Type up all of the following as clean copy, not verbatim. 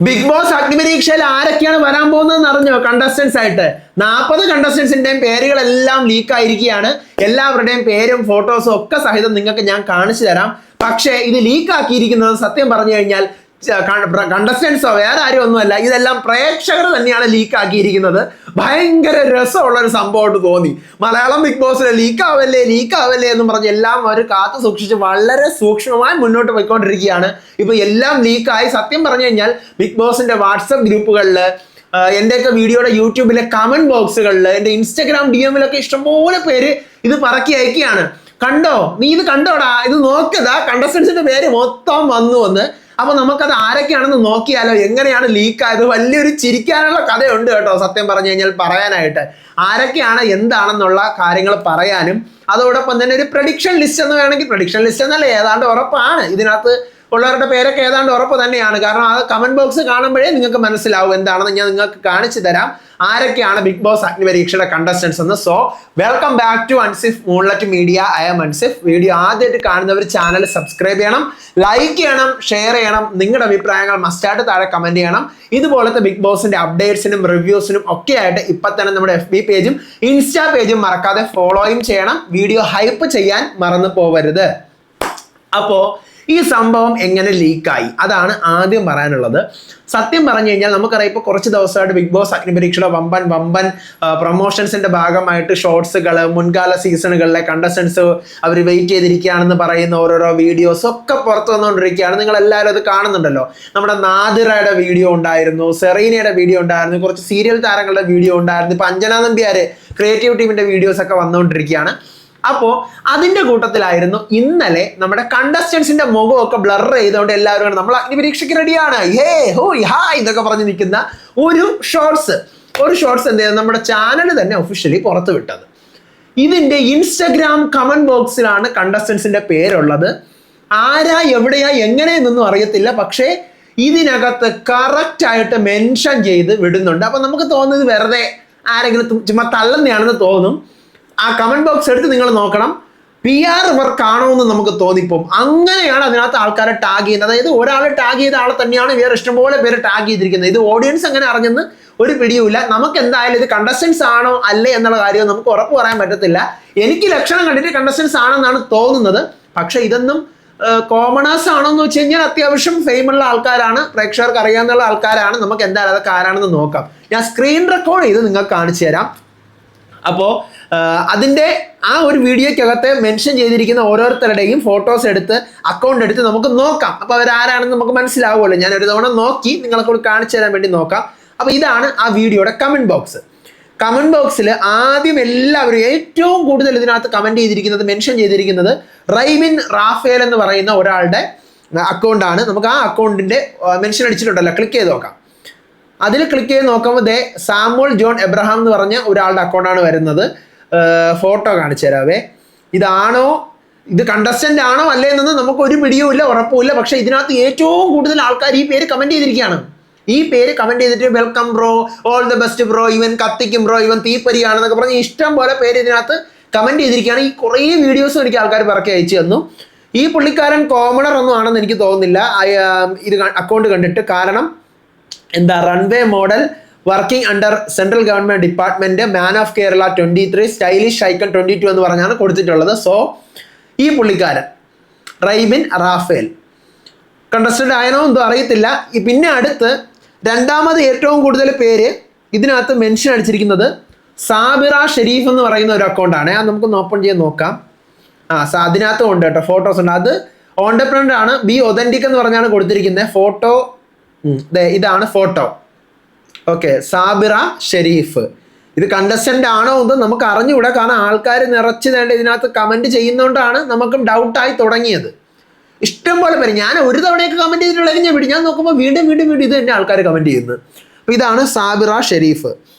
Big boss അഗ്നിപരീക്ഷയിൽ ആരൊക്കെയാണ് വരാൻ പോകുന്നതെന്ന് അറിഞ്ഞോ? കണ്ടസ്റ്റൻസ് ആയിട്ട് 40 കണ്ടസ്റ്റൻസിന്റെയും പേരുകളെല്ലാം ലീക്ക് ആയിരിക്കുകയാണ്. എല്ലാവരുടെയും പേരും ഫോട്ടോസും ഒക്കെ സഹിതം നിങ്ങൾക്ക് ഞാൻ കാണിച്ചു തരാം. പക്ഷേ ഇത് ലീക്ക് ആക്കിയിരിക്കുന്നത് സത്യം പറഞ്ഞു കഴിഞ്ഞാൽ കണ്ടസ്റ്റൻസോ വേറെ ആരും ഒന്നുമല്ല, ഇതെല്ലാം പ്രേക്ഷകർ തന്നെയാണ് ലീക്ക് ആക്കിയിരിക്കുന്നത്. ഭയങ്കര രസമുള്ള ഒരു സംഭവമായിട്ട് തോന്നി. മലയാളം ബിഗ് ബോസിൽ ലീക്ക് ആവല്ലേ എന്ന് പറഞ്ഞ് എല്ലാം അവർ കാത്തു സൂക്ഷിച്ച് വളരെ സൂക്ഷ്മമായി മുന്നോട്ട് പോയിക്കൊണ്ടിരിക്കുകയാണ്. ഇപ്പൊ എല്ലാം ലീക്കായി. സത്യം പറഞ്ഞു കഴിഞ്ഞാൽ ബിഗ് ബോസിന്റെ വാട്സപ്പ് ഗ്രൂപ്പുകളിൽ, എന്റെയൊക്കെ വീഡിയോയുടെ യൂട്യൂബിലെ കമന്റ് ബോക്സുകളിൽ, എന്റെ ഇൻസ്റ്റാഗ്രാം DM-ലൊക്കെ ഇഷ്ടംപോലെ പേര് ഇത് പറക്കി അയക്കുകയാണ്. കണ്ടോ, നീ ഇത് കണ്ടോടാ, ഇത് നോക്കതാ, കണ്ടസ്റ്റൻസിന്റെ പേര് മൊത്തം വന്നു. അപ്പൊ നമുക്കത് ആരൊക്കെയാണെന്ന് നോക്കിയാലോ, എങ്ങനെയാണ് ലീക്ക് ആയത്. വലിയൊരു ചിരിക്കാനുള്ള കഥയുണ്ട് കേട്ടോ സത്യം പറഞ്ഞു കഴിഞ്ഞാൽ പറയാനായിട്ട്. ആരൊക്കെയാണ് എന്താണെന്നുള്ള കാര്യങ്ങൾ പറയാനും അതോടൊപ്പം തന്നെ ഒരു പ്രഡിക്ഷൻ ലിസ്റ്റ് എന്ന് വേണമെങ്കിൽ, പ്രഡിക്ഷൻ ലിസ്റ്റ് എന്നല്ല, ഏതാണ്ട് ഉറപ്പാണ് ഇതിനകത്ത് ഉള്ളവരുടെ പേരൊക്കെ ഏതാണ്ട് ഉറപ്പ് തന്നെയാണ്. കാരണം ആ കമന്റ് ബോക്സ് കാണുമ്പോഴേ നിങ്ങൾക്ക് മനസ്സിലാവും എന്താണെന്ന്. ഞാൻ നിങ്ങൾക്ക് കാണിച്ചു തരാം ആരൊക്കെയാണ് ബിഗ് ബോസ് അഗ്നിപരീക്ഷയുടെ കണ്ടസ്റ്റൻസ് എന്ന്. So welcome back to Ansif Moonlight Media. I am Ansif. Video ആദ്യമായിട്ട് കാണുന്നവർ ചാനൽ സബ്സ്ക്രൈബ് ചെയ്യണം, ലൈക്ക് ചെയ്യണം, ഷെയർ ചെയ്യണം. നിങ്ങളുടെ അഭിപ്രായങ്ങൾ മസ്റ്റായിട്ട് താഴെ കമന്റ് ചെയ്യണം. ഇതുപോലത്തെ ബിഗ് ബോസിന്റെ അപ്ഡേറ്റ്സിനും റിവ്യൂസിനും ഒക്കെ ആയിട്ട് ഇപ്പൊ തന്നെ നമ്മുടെ FB പേജും ഇൻസ്റ്റാ പേജും മറക്കാതെ ഫോളോയും ചെയ്യണം. വീഡിയോ ഹൈപ്പ് ചെയ്യാൻ മറന്നു പോവരുത്. അപ്പോ ഈ സംഭവം എങ്ങനെ ലീക്കായി, അതാണ് ആദ്യം പറയാനുള്ളത്. സത്യം പറഞ്ഞു കഴിഞ്ഞാൽ നമുക്കറിയാം, ഇപ്പോൾ കുറച്ച് ദിവസമായിട്ട് ബിഗ് ബോസ് അഗ്നിപരീക്ഷയുടെ വമ്പൻ പ്രൊമോഷൻസിന്റെ ഭാഗമായിട്ട് ഷോർട്സുകൾ, മുൻകാല സീസണുകളിലെ കണ്ടസ്റ്റൻസ് അവർ വെയിറ്റ് ചെയ്തിരിക്കുകയാണെന്ന് പറയുന്ന ഓരോരോ വീഡിയോസ് ഒക്കെ പുറത്തു വന്നുകൊണ്ടിരിക്കുകയാണ്. നിങ്ങൾ എല്ലാവരും അത് കാണുന്നുണ്ടല്ലോ. നമ്മുടെ നാദിറയുടെ വീഡിയോ ഉണ്ടായിരുന്നു, സെറീനയുടെ വീഡിയോ ഉണ്ടായിരുന്നു, കുറച്ച് സീരിയൽ താരങ്ങളുടെ വീഡിയോ ഉണ്ടായിരുന്നു. ഇപ്പൊ അഞ്ജന നമ്പ്യാര് ക്രിയേറ്റീവ് ടീമിന്റെ വീഡിയോസ് ഒക്കെ വന്നുകൊണ്ടിരിക്കുകയാണ്. അപ്പോൾ അതിന്റെ കൂട്ടത്തിലായിരുന്നു ഇന്നലെ നമ്മുടെ കണ്ടസ്റ്റൻസിന്റെ മുഖമൊക്കെ ബ്ലർ ചെയ്തുകൊണ്ട് എല്ലാവരും നമ്മൾ അഗ്നിപരീക്ഷയ്ക്ക് റെഡിയാണ്, ഹായ് എന്നൊക്കെ പറഞ്ഞ് നിൽക്കുന്ന ഒരു ഷോർട്സ് എന്ത് ചെയ്തത്, നമ്മുടെ ചാനൽ തന്നെ ഒഫീഷ്യലി പുറത്തു വിട്ടത്. ഇതിന്റെ ഇൻസ്റ്റഗ്രാം കമന്റ് ബോക്സിലാണ് കണ്ടസ്റ്റൻസിന്റെ പേരുള്ളത്. ആരാ എവിടെയാ എങ്ങനെയെന്നൊന്നും അറിയത്തില്ല, പക്ഷേ ഇതിനകത്ത് കറക്റ്റ് ആയിട്ട് മെൻഷൻ ചെയ്ത് വിടുന്നുണ്ട്. അപ്പൊ നമുക്ക് തോന്നുന്നത് വെറുതെ ആരെങ്കിലും ചുമ്മാ തള്ളുന്നതാണെന്ന് തോന്നും. ആ കമന്റ് ബോക്സ് എടുത്ത് നിങ്ങൾ നോക്കണം. PR വർക്ക് ആണോ എന്ന് നമുക്ക് തോന്നിപ്പോവും. അങ്ങനെയാണ് അതിനകത്ത് ആൾക്കാരെ ടാഗ് ചെയ്യുന്നത്. അതായത് ഒരാൾ ടാഗ് ചെയ്ത ആളെ തന്നെയാണ് വേറെ ഇഷ്ടംപോലെ പേര് ടാഗ് ചെയ്തിരിക്കുന്നത്. ഇത് ഓഡിയൻസ് എങ്ങനെ അറിഞ്ഞെന്ന് ഒരു പിടിയുമില്ല. നമുക്ക് എന്തായാലും ഇത് കണ്ടസ്റ്റൻസ് ആണോ അല്ലേ എന്നുള്ള കാര്യം നമുക്ക് ഉറപ്പ് പറയാൻ പറ്റത്തില്ല. എനിക്ക് ലക്ഷണം കണ്ടിട്ട് കണ്ടസ്റ്റൻസ് ആണെന്നാണ് തോന്നുന്നത്. പക്ഷെ ഇതൊന്നും കോമണേഴ്സ് ആണോ എന്ന് വെച്ച് കഴിഞ്ഞാൽ അത്യാവശ്യം ഫെയിമുള്ള ആൾക്കാരാണ്, പ്രേക്ഷകർക്ക് അറിയാവുന്ന ആൾക്കാരാണ്. നമുക്ക് എന്തായാലും അതൊക്കെ ആരാണെന്ന് നോക്കാം. ഞാൻ സ്ക്രീൻ റെക്കോർഡ് ചെയ്ത് നിങ്ങൾക്ക് കാണിച്ചു തരാം. അപ്പോൾ അതിൻ്റെ ആ ഒരു വീഡിയോയ്ക്കകത്ത് മെൻഷൻ ചെയ്തിരിക്കുന്ന ഓരോരുത്തരുടെയും ഫോട്ടോസ് എടുത്ത് അക്കൗണ്ട് എടുത്ത് നമുക്ക് നോക്കാം. അപ്പോൾ അവരാരാണെന്ന് നമുക്ക് മനസ്സിലാവുമല്ലോ. ഞാൻ ഒരു തവണ നോക്കി നിങ്ങളെ കാണിച്ചു തരാൻ വേണ്ടി നോക്കാം. അപ്പോൾ ഇതാണ് ആ വീഡിയോയുടെ കമന്റ് ബോക്സ്. കമന്റ് ബോക്സിൽ ആദ്യം എല്ലാവരും ഏറ്റവും കൂടുതൽ ഇതിനകത്ത് കമന്റ് ചെയ്തിരിക്കുന്നത്, മെൻഷൻ ചെയ്തിരിക്കുന്നത് റൈബിൻ റാഫേൽ എന്ന് പറയുന്ന ഒരാളുടെ അക്കൗണ്ടാണ്. നമുക്ക് ആ അക്കൗണ്ടിന്റെ മെൻഷൻ അടിച്ചിട്ടുണ്ടല്ലോ, ക്ലിക്ക് ചെയ്ത് നോക്കാം. അതിൽ ക്ലിക്ക് ചെയ്ത് നോക്കുമ്പോൾ സാമുവൽ ജോൺ എബ്രഹാം എന്ന് പറഞ്ഞ ഒരാളുടെ അക്കൗണ്ടാണ് വരുന്നത്. ഫോട്ടോ കാണിച്ചു തരാവേ. ഇതാണോ, ഇത് കണ്ടസ്റ്റന്റ് ആണോ അല്ലേ എന്നൊന്നും നമുക്ക് ഒരു പിടിയുമില്ല, ഉറപ്പുമില്ല. പക്ഷെ ഇതിനകത്ത് ഏറ്റവും കൂടുതൽ ആൾക്കാർ ഈ പേര് കമന്റ് ചെയ്തിരിക്കുകയാണ്. ഈ പേര് കമന്റ് ചെയ്തിട്ട് welcome bro, all the best bro, ഇവൻ കത്തിക്കും ബ്രോ, ഇവൻ തീപ്പരിയാണെന്നൊക്കെ പറഞ്ഞ് ഇഷ്ടം പോലെ പേര് ഇതിനകത്ത് കമന്റ് ചെയ്തിരിക്കുകയാണ്. ഈ കുറേ വീഡിയോസും എനിക്ക് ആൾക്കാർ പറക്കി അയച്ചു തന്നു. ഈ പുള്ളിക്കാരൻ കോമണർ ഒന്നും ആണെന്ന് എനിക്ക് തോന്നുന്നില്ല ഇത് അക്കൗണ്ട് കണ്ടിട്ട്. കാരണം എന്താ, runway model, working under central government department, man of Kerala 23, stylish icon 22 എന്ന് പറഞ്ഞാണ് കൊടുത്തിട്ടുള്ളത്. സോ ഈ പുള്ളിക്കാരൻ റൈബിൻ റാഫേൽ കണ്ടസ്റ്റന്റ് ആയനോ എന്തോ അറിയത്തില്ല. പിന്നെ അടുത്ത് രണ്ടാമത് ഏറ്റവും കൂടുതൽ പേര് ഇതിനകത്ത് മെൻഷൻ അടിച്ചിരിക്കുന്നത് സാബിറ ഷെരീഫ് എന്ന് പറയുന്ന ഒരു അക്കൗണ്ടാണ്. അത് നമുക്ക് ഓപ്പൺ ചെയ്ത് നോക്കാം. അതിനകത്തും ഉണ്ട് കേട്ടോ, ഫോട്ടോസ് ഉണ്ട്. അത് ഓണ്ടർപ്രനർ ആണ്, ബി ഒതന്റിക് എന്ന് പറഞ്ഞാണ് കൊടുത്തിരിക്കുന്നത്. ഫോട്ടോ ഇതാണ് ഫോട്ടോ. ഓക്കെ, സാബിറ ഷെരീഫ്. ഇത് കണ്ടസ്റ്റന്റ് ആണോ എന്ന് നമുക്ക് അറിഞ്ഞുകൂടാ. കാരണം ആൾക്കാർ നിറച്ച് വേണ്ട ഇതിനകത്ത് കമന്റ് ചെയ്യുന്നതുകൊണ്ടാണ് നമുക്കും ഡൗട്ടായി തുടങ്ങിയത്. ഇഷ്ടം പോലെ പേര്, ഞാൻ ഒരു തവണയൊക്കെ കമന്റ് ചെയ്തിട്ടുള്ളത് ഞാൻ നോക്കുമ്പോൾ വീണ്ടും ഇത് തന്നെ ആൾക്കാർ കമന്റ് ചെയ്യുന്നത്. അപ്പൊ ഇതാണ് സാബിറ ഷെരീഫ്.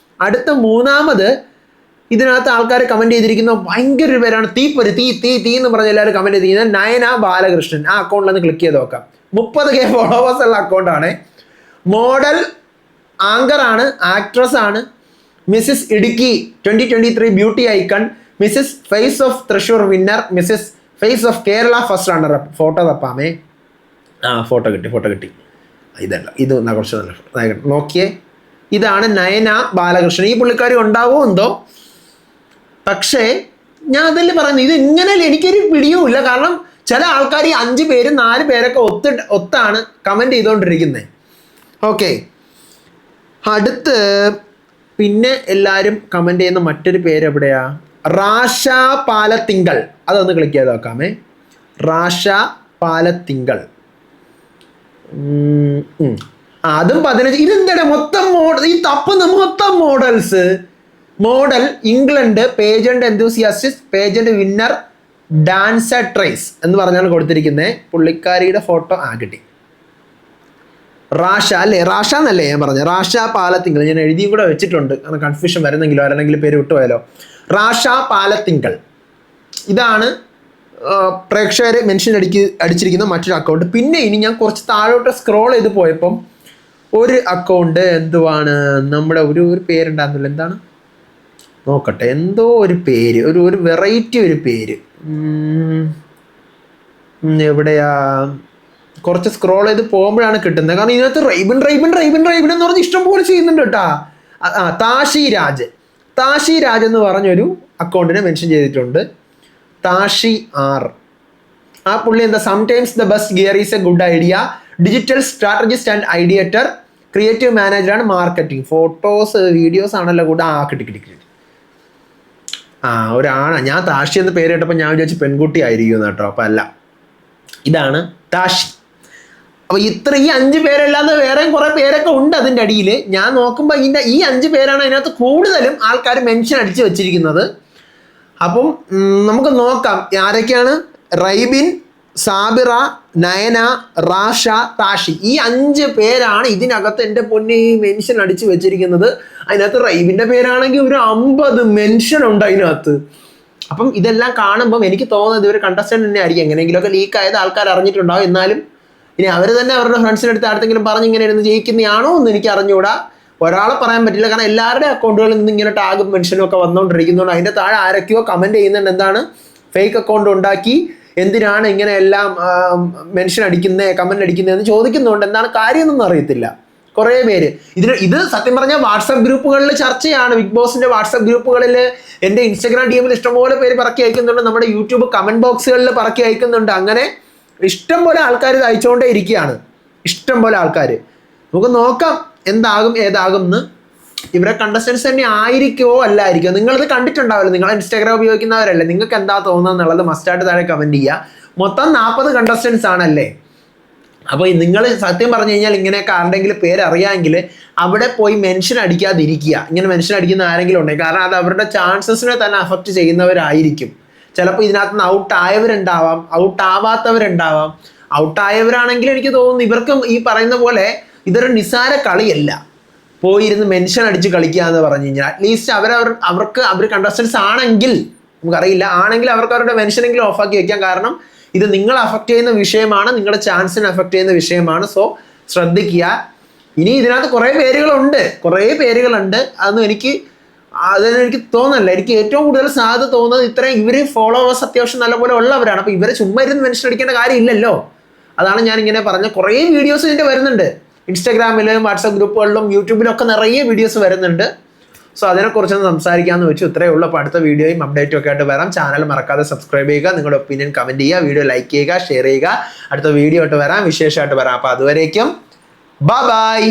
അടുത്ത മൂന്നാമത് ഇതിനകത്ത് ആൾക്കാർ കമന്റ് ചെയ്തിരിക്കുന്ന ഭയങ്കര ഒരു പേരാണ്, തീപ്പൊരി, തീ എന്ന് പറഞ്ഞ എല്ലാവരും കമന്റ് ചെയ്തിരിക്കുന്നത് നയന ബാലകൃഷ്ണൻ. ആ അക്കൗണ്ടിലൊന്ന് ക്ലിക്ക് ചെയ്ത് നോക്കാം. 30K ഫോളോവേഴ്സ് ഉള്ള അക്കൗണ്ടാണ്. മോഡൽ, ആങ്കർ ആണ്, ആക്ട്രസ് ആണ്. Mrs Idukki 2023 beauty icon, Mrs face of Thrissur winner, Mrs face of Kerala first runner. Photo തപ്പാമേ. ഫോട്ടോ കിട്ടി. ഇതല്ല, ഇത് കുറച്ച് നല്ല നോക്കിയേ. ഇതാണ് നയന ബാലകൃഷ്ണൻ. ഈ പുള്ളിക്കാരി ഉണ്ടാവോ എന്തോ, പക്ഷേ ഞാൻ അതല്ലേ പറയുന്നത്, ഇത് ഇങ്ങനെയല്ല, എനിക്കൊരു പിടിയുമില്ല. കാരണം ചില ആൾക്കാർ ഈ 5 പേരും 4 പേരൊക്കെ ഒത്താണ് കമൻറ്റ് ചെയ്തുകൊണ്ടിരിക്കുന്നത്. ഓക്കെ, അടുത്ത് പിന്നെ എല്ലാവരും കമൻറ്റ് ചെയ്യുന്ന മറ്റൊരു പേര് എവിടെയാ? റാഷ പാലത്തിങ്കൾ. അതൊന്ന് ക്ലിക്ക് ചെയ്ത് നോക്കാമേ. റാഷ പാലത്തിങ്കൾ. അതും 15. ഇതെന്താണ് മൊത്തം മോഡൽ, ഈ തപ്പുന്ന മൊത്തം models. Model England, pageant enthusiast, pageant winner, dancer Trace എന്ന് പറഞ്ഞാണ് കൊടുത്തിരിക്കുന്നത്. പുള്ളിക്കാരിയുടെ ഫോട്ടോ കിട്ടി. റാഷ അല്ലേ, റാഷ എന്നല്ലേ ഞാൻ പറഞ്ഞത്, റാഷ പാലത്തിങ്കൾ. ഞാൻ എഴുതിയും കൂടെ വെച്ചിട്ടുണ്ട്, കാരണം കൺഫ്യൂഷൻ വരുന്നെങ്കിലോ ആരെങ്കിലും പേര് വിട്ടുപോയാലോ. റാഷ പാലത്തിങ്കൾ. ഇതാണ് പ്രേക്ഷകർ മെൻഷൻ അടിച്ചിരിക്കുന്ന മറ്റൊരു അക്കൗണ്ട്. പിന്നെ ഇനി ഞാൻ കുറച്ച് താഴോട്ട് സ്ക്രോൾ ചെയ്ത് പോയപ്പം ഒരു അക്കൗണ്ട് എന്തുവാണ്, നമ്മുടെ ഒരു പേരുണ്ടാകുന്നില്ല, എന്താണ് നോക്കട്ടെ, എന്തോ ഒരു പേര്, ഒരു വെറൈറ്റി ഒരു പേര്. എവിടെയാ? കുറച്ച് സ്ക്രോൾ ചെയ്ത് പോകുമ്പോഴാണ് കിട്ടുന്നത്. കാരണം ഇതിനകത്ത് റൈബിൻ എന്ന് പറഞ്ഞ് ഇഷ്ടംപോലെ ചെയ്യുന്നുണ്ട് കേട്ടാ. താഷി രാജ് എന്ന് പറഞ്ഞൊരു അക്കൗണ്ടിനെ മെൻഷൻ ചെയ്തിട്ടുണ്ട്. താഷി ആർ. ആ പുള്ളി എന്താ, sometimes the best gear is a good idea, digital strategist and ideator, creative മാനേജറാണ്, മാർക്കറ്റിംഗ്, ഫോട്ടോസ് വീഡിയോസ് ആണല്ലോ കൂടെ. കിട്ടി. ഒരാണാ. ഞാൻ താഷി എന്ന് പേര് കേട്ടപ്പോൾ ഞാൻ വിചാരിച്ചു പെൺകുട്ടി ആയിരിക്കും കേട്ടോ. അപ്പം അല്ല, ഇതാണ് താഷി. അപ്പോൾ ഈ 5 പേരല്ലാതെ വേറെയും കുറേ പേരൊക്കെ ഉണ്ട് അതിൻ്റെ അടിയിൽ. ഞാൻ നോക്കുമ്പോൾ ഈ 5 പേരാണ് അതിനകത്ത് കൂടുതലും ആൾക്കാർ മെൻഷൻ അടിച്ച് വെച്ചിരിക്കുന്നത്. അപ്പം നമുക്ക് നോക്കാം ആരൊക്കെയാണ്. റൈബിൻ, സാബിറ, നയന, റാഷ, താഷി, ഈ 5 പേരാണ് ഇതിനകത്ത് എൻ്റെ പൊന്നി മെൻഷൻ അടിച്ച് വെച്ചിരിക്കുന്നത്. അതിനകത്ത് റൈബിൻ്റെ പേരാണെങ്കിൽ ഒരു 50 മെൻഷൻ ഉണ്ട് അതിനകത്ത്. അപ്പം ഇതെല്ലാം കാണുമ്പം എനിക്ക് തോന്നുന്നത് ഇവർ കണ്ടസ്റ്റന്റ് തന്നെ ആയിരിക്കും. എങ്ങനെയെങ്കിലുമൊക്കെ ലീക്ക് ആയത് ആൾക്കാർ അറിഞ്ഞിട്ടുണ്ടാവും. എന്നാലും ഇനി അവർ തന്നെ അവരുടെ ഫ്രണ്ട്സിൻ്റെ ആർക്കെങ്കിലും പറഞ്ഞ് ഇങ്ങനെ ഇരുന്ന് ജയിക്കുന്നതാണോ എന്ന് എനിക്ക് അറിഞ്ഞുകൂടാ. ഒരാളെ പറയാൻ പറ്റില്ല, കാരണം എല്ലാവരുടെ അക്കൗണ്ടുകളിൽ നിന്ന് ഇങ്ങനെ ടാഗും മെൻഷനും ഒക്കെ വന്നുകൊണ്ടിരിക്കുന്നുണ്ട്. അതിൻ്റെ താഴെ ആരൊക്കെയോ കമൻറ്റ് ചെയ്യുന്നുണ്ട്, എന്താണ് ഫേക്ക് അക്കൗണ്ട് ഉണ്ടാക്കി എന്തിനാണ് ഇങ്ങനെ എല്ലാം മെൻഷൻ അടിക്കുന്നത്, കമൻറ്റ് അടിക്കുന്നതെന്ന് ചോദിക്കുന്നുണ്ട്. എന്താണ് കാര്യം എന്നൊന്നും അറിയത്തില്ല കുറേ പേര്. ഇത് സത്യം പറഞ്ഞാൽ വാട്സപ്പ് ഗ്രൂപ്പുകളിൽ ചർച്ചയാണ്. ബിഗ് ബോസിൻ്റെ വാട്സപ്പ് ഗ്രൂപ്പുകളിൽ, എൻ്റെ ഇൻസ്റ്റാഗ്രാം DMൽ ഇഷ്ടംപോലെ പേര് പറക്കി അയക്കുന്നുണ്ട്, നമ്മുടെ യൂട്യൂബ് കമൻറ്റ് ബോക്സുകളിൽ പറക്കി അയക്കുന്നുണ്ട്. അങ്ങനെ ഇഷ്ടംപോലെ ആൾക്കാർ ഇത് അയച്ചുകൊണ്ടേ ഇരിക്കുകയാണ്, ഇഷ്ടംപോലെ ആൾക്കാർ. നമുക്ക് നോക്കാം എന്താകും ഏതാകും എന്ന്. ഇവരെ കണ്ടസ്റ്റൻസ് തന്നെ ആയിരിക്കുമോ അല്ലായിരിക്കുമോ? നിങ്ങളിത് കണ്ടിട്ടുണ്ടാവില്ല, നിങ്ങൾ ഇൻസ്റ്റാഗ്രാം ഉപയോഗിക്കുന്നവരല്ലേ, നിങ്ങൾക്ക് എന്താ തോന്നുന്നത് എന്നുള്ളത് മസ്റ്റായിട്ട് താഴെ കമൻറ്റ് ചെയ്യുക. മൊത്തം 40 കണ്ടസ്റ്റൻസ് ആണല്ലേ. അപ്പോൾ നിങ്ങൾ സത്യം പറഞ്ഞു കഴിഞ്ഞാൽ ഇങ്ങനെയൊക്കെ ആരുടെങ്കിലും പേര് അറിയാമെങ്കിൽ അവിടെ പോയി മെൻഷൻ അടിക്കാതിരിക്കുക. ഇങ്ങനെ മെൻഷൻ അടിക്കുന്ന ആരെങ്കിലും ഉണ്ടെങ്കിൽ, കാരണം അത് അവരുടെ ചാൻസസിനെ തന്നെ അഫക്റ്റ് ചെയ്യുന്നവരായിരിക്കും. ചിലപ്പോൾ ഇതിനകത്ത് നിന്ന് ഔട്ടായവരുണ്ടാവാം, ഔട്ടാവാത്തവരുണ്ടാവാം. ഔട്ടായവരാണെങ്കിൽ എനിക്ക് തോന്നുന്നു ഇവർക്കും ഈ പറയുന്ന പോലെ ഇതൊരു നിസാര കളിയല്ല, പോയിരുന്ന് മെൻഷൻ അടിച്ച് കളിക്കുക എന്ന് പറഞ്ഞു കഴിഞ്ഞാൽ. അറ്റ്ലീസ്റ്റ് അവർ കണ്ടസ്റ്റൻസ് ആണെങ്കിൽ, നമുക്കറിയില്ല, ആണെങ്കിൽ അവർക്ക് അവരുടെ മെൻഷനെങ്കിലും ഓഫാക്കി വെക്കാം. കാരണം ഇത് നിങ്ങളെ അഫക്റ്റ് ചെയ്യുന്ന വിഷയമാണ്, നിങ്ങളുടെ ചാൻസിനെ അഫക്റ്റ് ചെയ്യുന്ന വിഷയമാണ്. സോ ശ്രദ്ധിക്കുക. ഇനി ഇതിനകത്ത് കുറേ പേരുകളുണ്ട്. അതൊന്നും എനിക്ക് തോന്നുന്നില്ല. എനിക്ക് ഏറ്റവും കൂടുതൽ സാധ്യത തോന്നുന്നത് ഇത്രയും ഇവർ ഫോളോവേഴ്സ് അത്യാവശ്യം നല്ലപോലെ ഉള്ളവരാണ്. അപ്പോൾ ഇവരെ ചുമ്മാ ഇരുന്ന് മെൻഷൻ അടിക്കേണ്ട കാര്യമില്ലല്ലോ. അതാണ് ഞാൻ ഇങ്ങനെ പറഞ്ഞ കുറേ വീഡിയോസ് ഇതിൻ്റെ വരുന്നുണ്ട്. ഇൻസ്റ്റാഗ്രാമിലും വാട്സപ്പ് ഗ്രൂപ്പുകളിലും യൂട്യൂബിലും ഒക്കെ നിറയെ വീഡിയോസ് വരുന്നുണ്ട്. സോ അതിനെക്കുറിച്ചൊന്ന് സംസാരിക്കാമെന്ന് വെച്ചു. ഇത്രയേ ഉള്ളൂ. അപ്പോൾ അടുത്ത വീഡിയോയും അപ്ഡേറ്റും ഒക്കെ ആയിട്ട് വരാം. ചാനൽ മറക്കാതെ സബ്സ്ക്രൈബ് ചെയ്യുക, നിങ്ങളുടെ ഒപ്പീനിയൻ കമൻറ്റ് ചെയ്യുക, വീഡിയോ ലൈക്ക് ചെയ്യുക, ഷെയർ ചെയ്യുക. അടുത്ത വീഡിയോ ആയിട്ട് വരാം, വിശേഷമായിട്ട് വരാം. അപ്പോൾ അതുവരേക്കും ബൈ.